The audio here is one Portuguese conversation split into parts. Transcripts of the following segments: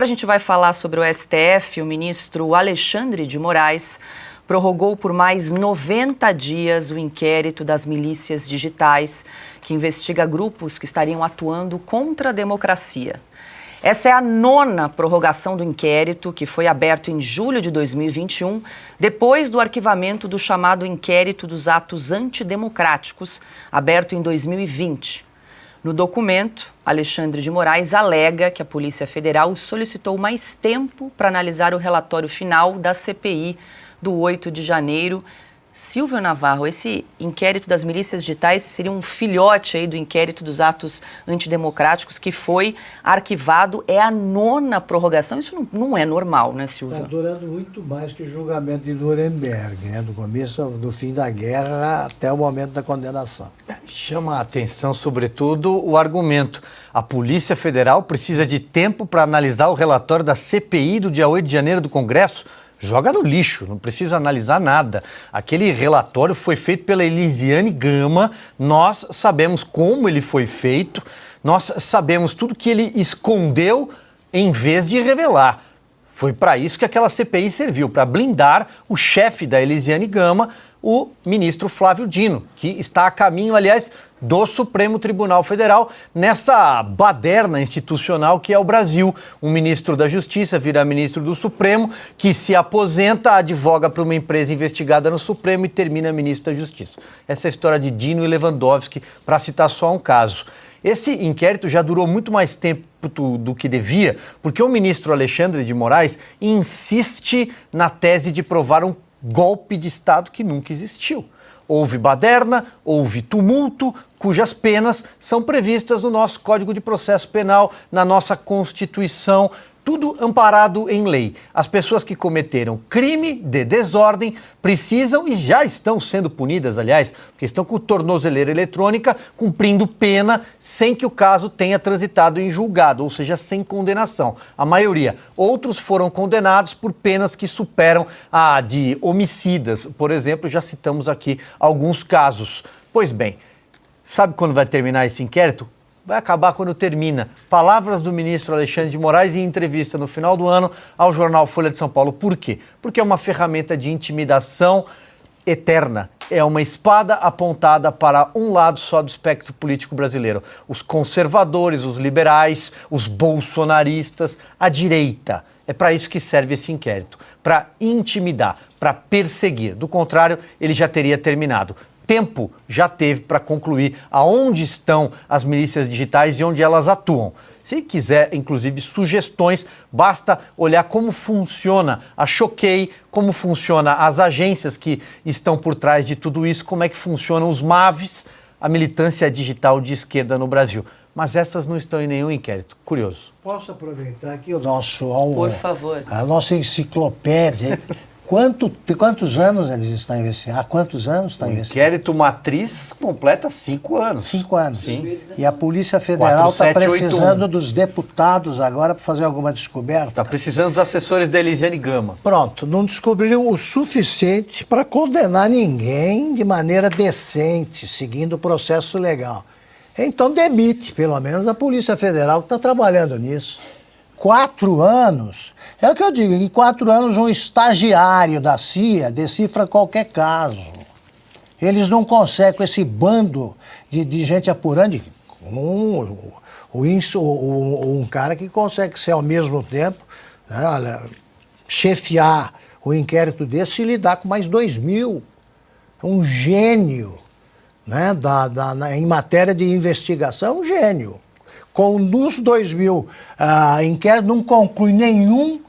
A gente vai falar sobre o STF. O ministro Alexandre de Moraes prorrogou por mais 90 dias o inquérito das milícias digitais, que investiga grupos que estariam atuando contra a democracia. Essa é a 9ª prorrogação do inquérito, que foi aberto em julho de 2021, depois do arquivamento do chamado Inquérito dos Atos Antidemocráticos, aberto em 2020. No documento, Alexandre de Moraes alega que a Polícia Federal solicitou mais tempo para analisar o relatório final da CPI do 8 de janeiro. Silvio Navarro, esse inquérito das milícias digitais seria um filhote aí do inquérito dos atos antidemocráticos que foi arquivado. É a 9ª prorrogação. Isso não é normal, né, Silvio? Está durando muito mais que o julgamento de Nuremberg, né? Do começo do fim da guerra até o momento da condenação. Chama a atenção, sobretudo, o argumento. A Polícia Federal precisa de tempo para analisar o relatório da CPI do dia 8 de janeiro do Congresso. Joga no lixo, não precisa analisar nada. Aquele relatório foi feito pela Elisiane Gama, nós sabemos como ele foi feito, nós sabemos tudo que ele escondeu em vez de revelar. Foi para isso que aquela CPI serviu, para blindar o chefe da Elisiane Gama, o ministro Flávio Dino, que está a caminho, aliás, do Supremo Tribunal Federal, nessa baderna institucional que é o Brasil. Um ministro da Justiça vira ministro do Supremo, que se aposenta, advoga para uma empresa investigada no Supremo e termina ministro da Justiça. Essa é a história de Dino e Lewandowski, para citar só um caso. Esse inquérito já durou muito mais tempo do que devia, porque o ministro Alexandre de Moraes insiste na tese de provar um golpe de Estado que nunca existiu. Houve baderna, houve tumulto, cujas penas são previstas no nosso Código de Processo Penal, na nossa Constituição, tudo amparado em lei. As pessoas que cometeram crime de desordem precisam e já estão sendo punidas, aliás, porque estão com tornozeleira eletrônica, cumprindo pena sem que o caso tenha transitado em julgado, ou seja, sem condenação. A maioria. Outros foram condenados por penas que superam a de homicidas. Por exemplo, já citamos aqui alguns casos. Pois bem, sabe quando vai terminar esse inquérito? Vai acabar quando termina. Palavras do ministro Alexandre de Moraes em entrevista no final do ano ao jornal Folha de São Paulo. Por quê? Porque é uma ferramenta de intimidação eterna. É uma espada apontada para um lado só do espectro político brasileiro. Os conservadores, os liberais, os bolsonaristas, a direita. É para isso que serve esse inquérito. Para intimidar, para perseguir. Do contrário, ele já teria terminado. Tempo já teve para concluir aonde estão as milícias digitais e onde elas atuam. Se quiser, inclusive, sugestões, basta olhar como funciona a Choquei, como funciona as agências que estão por trás de tudo isso, como é que funcionam os MAVs, a militância digital de esquerda no Brasil. Mas essas não estão em nenhum inquérito. Curioso. Posso aproveitar aqui o nosso... Por favor. A nossa enciclopédia. Quantos anos eles estão investigando? Há quantos anos estão investigando? O inquérito matriz completa 5 anos. 5 anos. Sim. E a Polícia Federal 4, 7, está precisando 8, 1. dos deputados agora para fazer alguma descoberta. Está precisando dos assessores da Elisiane Gama. Pronto, não descobriram o suficiente para condenar ninguém de maneira decente, seguindo o processo legal. Então demite, pelo menos, a Polícia Federal que está trabalhando nisso. 4 anos, é o que eu digo, em 4 anos um estagiário da CIA decifra qualquer caso. Eles não conseguem, com esse bando de gente apurando, um cara que consegue ser ao mesmo tempo, né, chefiar o inquérito desse e lidar com mais 2.000. É um gênio, né, em matéria de investigação, um gênio. Dos 2.000 inquéritos, não conclui nenhum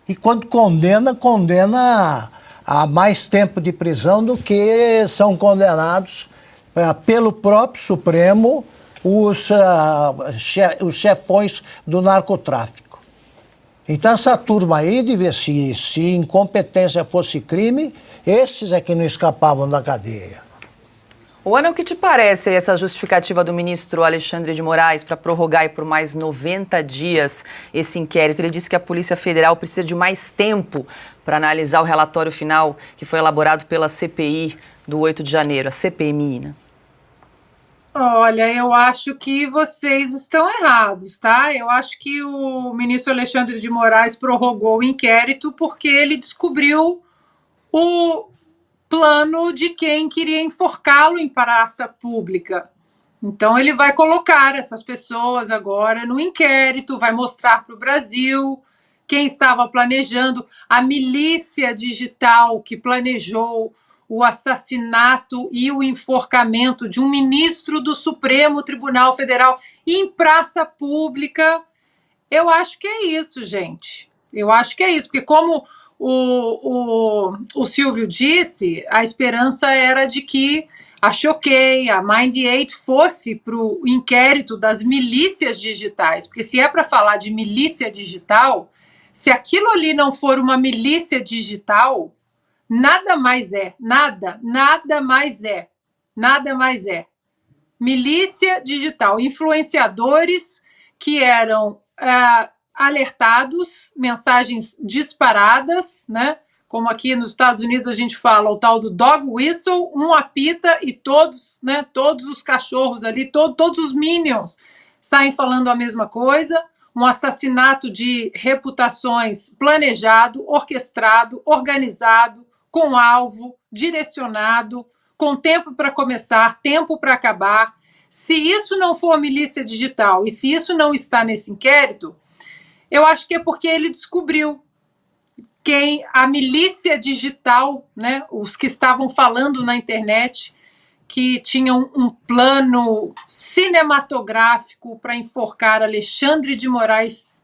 e quando condena a mais tempo de prisão do que são condenados pelo próprio Supremo os chefões do narcotráfico. Então essa turma aí devia, se incompetência fosse crime, esses é que não escapavam da cadeia. Ana, o que te parece essa justificativa do ministro Alexandre de Moraes para prorrogar por mais 90 dias esse inquérito? Ele disse que a Polícia Federal precisa de mais tempo para analisar o relatório final que foi elaborado pela CPI do 8 de janeiro, a CPMI, né? Olha, eu acho que vocês estão errados, tá? Eu acho que o ministro Alexandre de Moraes prorrogou o inquérito porque ele descobriu o plano de quem queria enforcá-lo em praça pública. Então, ele vai colocar essas pessoas agora no inquérito, vai mostrar para o Brasil quem estava planejando, a milícia digital que planejou o assassinato e o enforcamento de um ministro do Supremo Tribunal Federal em praça pública. Eu acho que é isso, gente. Eu acho que é isso, porque como o Silvio disse, a esperança era de que a Choquei, a Mind8 fosse para o inquérito das milícias digitais, porque se é para falar de milícia digital, se aquilo ali não for uma milícia digital, nada mais é, nada mais é, nada mais é. Milícia digital, influenciadores que eram alertados, mensagens disparadas, né? Como aqui nos Estados Unidos a gente fala o tal do dog whistle, um apita e todos, né, todos os cachorros ali, todos os minions saem falando a mesma coisa, um assassinato de reputações planejado, orquestrado, organizado, com alvo, direcionado, com tempo para começar, tempo para acabar. Se isso não for milícia digital e se isso não está nesse inquérito, eu acho que é porque ele descobriu quem a milícia digital, né, os que estavam falando na internet, que tinham um plano cinematográfico para enforcar Alexandre de Moraes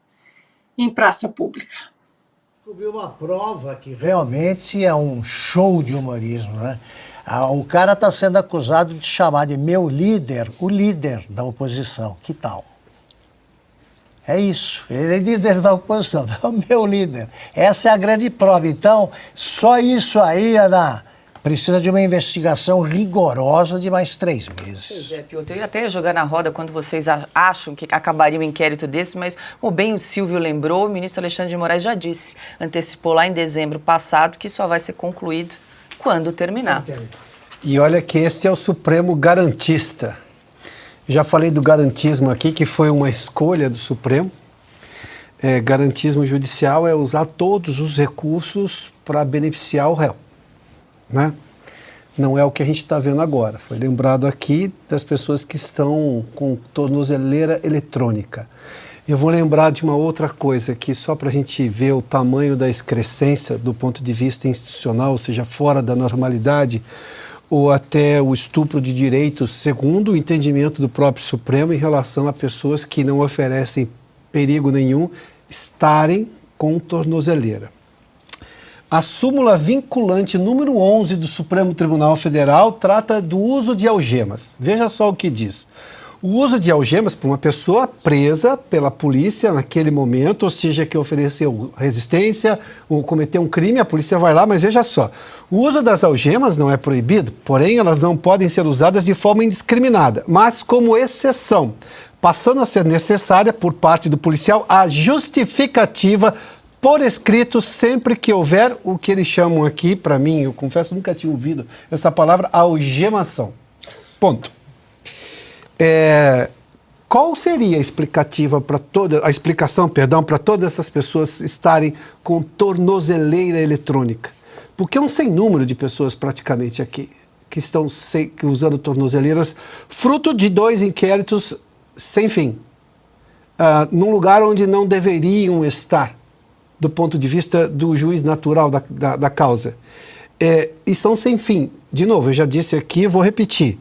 em praça pública. Descobriu uma prova que realmente é um show de humorismo, né? O cara está sendo acusado de chamar de meu líder, o líder da oposição. Que tal? É isso, ele é líder da oposição, é o meu líder. Essa é a grande prova. Então, só isso aí, Ana, precisa de uma investigação rigorosa de mais 3 meses. Pois é, Piotr, eu ia até jogar na roda quando vocês acham que acabaria um inquérito desse, mas, como bem o Silvio lembrou, o ministro Alexandre de Moraes já disse, antecipou lá em dezembro passado, que só vai ser concluído quando terminar. E olha que esse é o Supremo garantista. Já falei do garantismo aqui, que foi uma escolha do Supremo. Garantismo judicial é usar todos os recursos para beneficiar o réu, né? Não é o que a gente está vendo agora. Foi lembrado aqui das pessoas que estão com tornozeleira eletrônica. Eu vou lembrar de uma outra coisa aqui, só para a gente ver o tamanho da excrescência do ponto de vista institucional, ou seja, fora da normalidade, ou até o estupro de direitos, segundo o entendimento do próprio Supremo, em relação a pessoas que não oferecem perigo nenhum estarem com tornozeleira. A súmula vinculante número 11 do Supremo Tribunal Federal trata do uso de algemas. Veja só o que diz. O uso de algemas para uma pessoa presa pela polícia naquele momento, ou seja, que ofereceu resistência ou cometeu um crime, a polícia vai lá, mas veja só, o uso das algemas não é proibido, porém elas não podem ser usadas de forma indiscriminada, mas como exceção, passando a ser necessária por parte do policial a justificativa por escrito sempre que houver o que eles chamam aqui, para mim, eu confesso, nunca tinha ouvido essa palavra, algemação. Ponto. Qual seria a explicação para todas essas pessoas estarem com tornozeleira eletrônica? Porque é um sem número de pessoas praticamente aqui que estão usando tornozeleiras, fruto de 2 inquéritos sem fim, num lugar onde não deveriam estar, do ponto de vista do juiz natural da causa. E são sem fim. De novo, eu já disse aqui, vou repetir.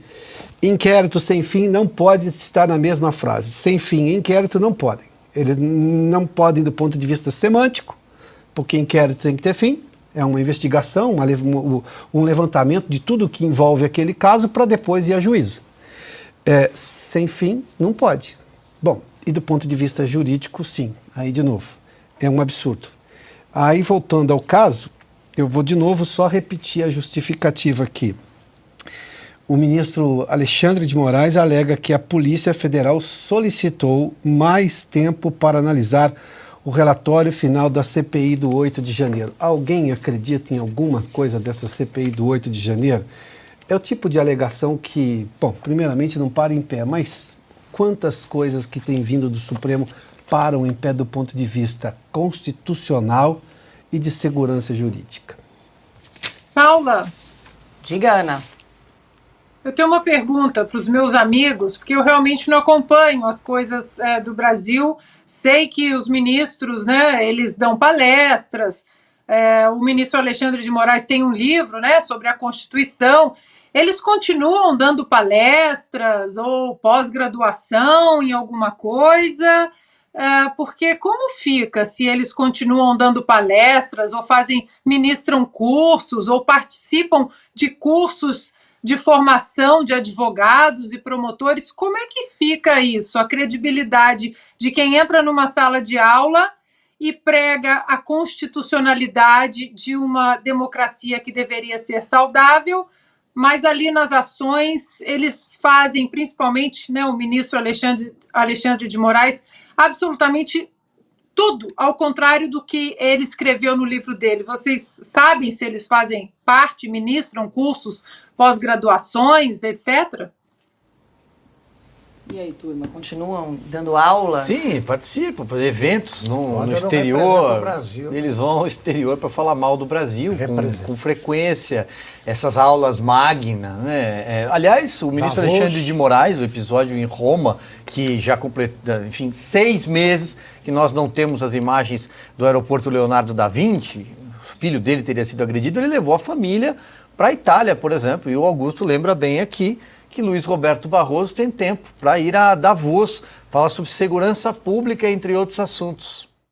Inquérito sem fim não pode estar na mesma frase. Sem fim e inquérito não podem. Eles não podem do ponto de vista semântico, porque inquérito tem que ter fim. É uma investigação, um levantamento de tudo que envolve aquele caso para depois ir a juízo. Sem fim, não pode. Bom, e do ponto de vista jurídico, sim. Aí, de novo, é um absurdo. Aí, voltando ao caso, eu vou de novo só repetir a justificativa aqui. O ministro Alexandre de Moraes alega que a Polícia Federal solicitou mais tempo para analisar o relatório final da CPI do 8 de janeiro. Alguém acredita em alguma coisa dessa CPI do 8 de janeiro? É o tipo de alegação que, bom, primeiramente não para em pé, mas quantas coisas que têm vindo do Supremo param em pé do ponto de vista constitucional e de segurança jurídica? Paula, Diga, Ana. eu tenho uma pergunta para os meus amigos, porque eu realmente não acompanho as coisas do Brasil. Sei que os ministros, né, eles dão palestras. O ministro Alexandre de Moraes tem um livro, né, sobre a Constituição. Eles continuam dando palestras ou pós-graduação em alguma coisa? Porque como fica se eles continuam dando palestras ou ministram cursos ou participam de cursos de formação de advogados e promotores? Como é que fica isso? A credibilidade de quem entra numa sala de aula e prega a constitucionalidade de uma democracia que deveria ser saudável, mas ali nas ações eles fazem, principalmente, né, o ministro Alexandre de Moraes, absolutamente tudo ao contrário do que ele escreveu no livro dele. Vocês sabem se eles fazem parte, ministram cursos, pós-graduações, etc.? E aí, turma, continuam dando aulas? Sim, participam, por eventos no Quando exterior. representa o Brasil. Eles vão ao exterior para falar mal do Brasil com frequência. Essas aulas magna, né? Aliás, o ministro Davos. Alexandre de Moraes, o episódio em Roma, que já completa, enfim, 6 meses que nós não temos as imagens do aeroporto Leonardo da Vinci, o filho dele teria sido agredido, ele levou a família para a Itália, por exemplo, e o Augusto lembra bem aqui que Luiz Roberto Barroso tem tempo para ir a Davos, falar sobre segurança pública, entre outros assuntos.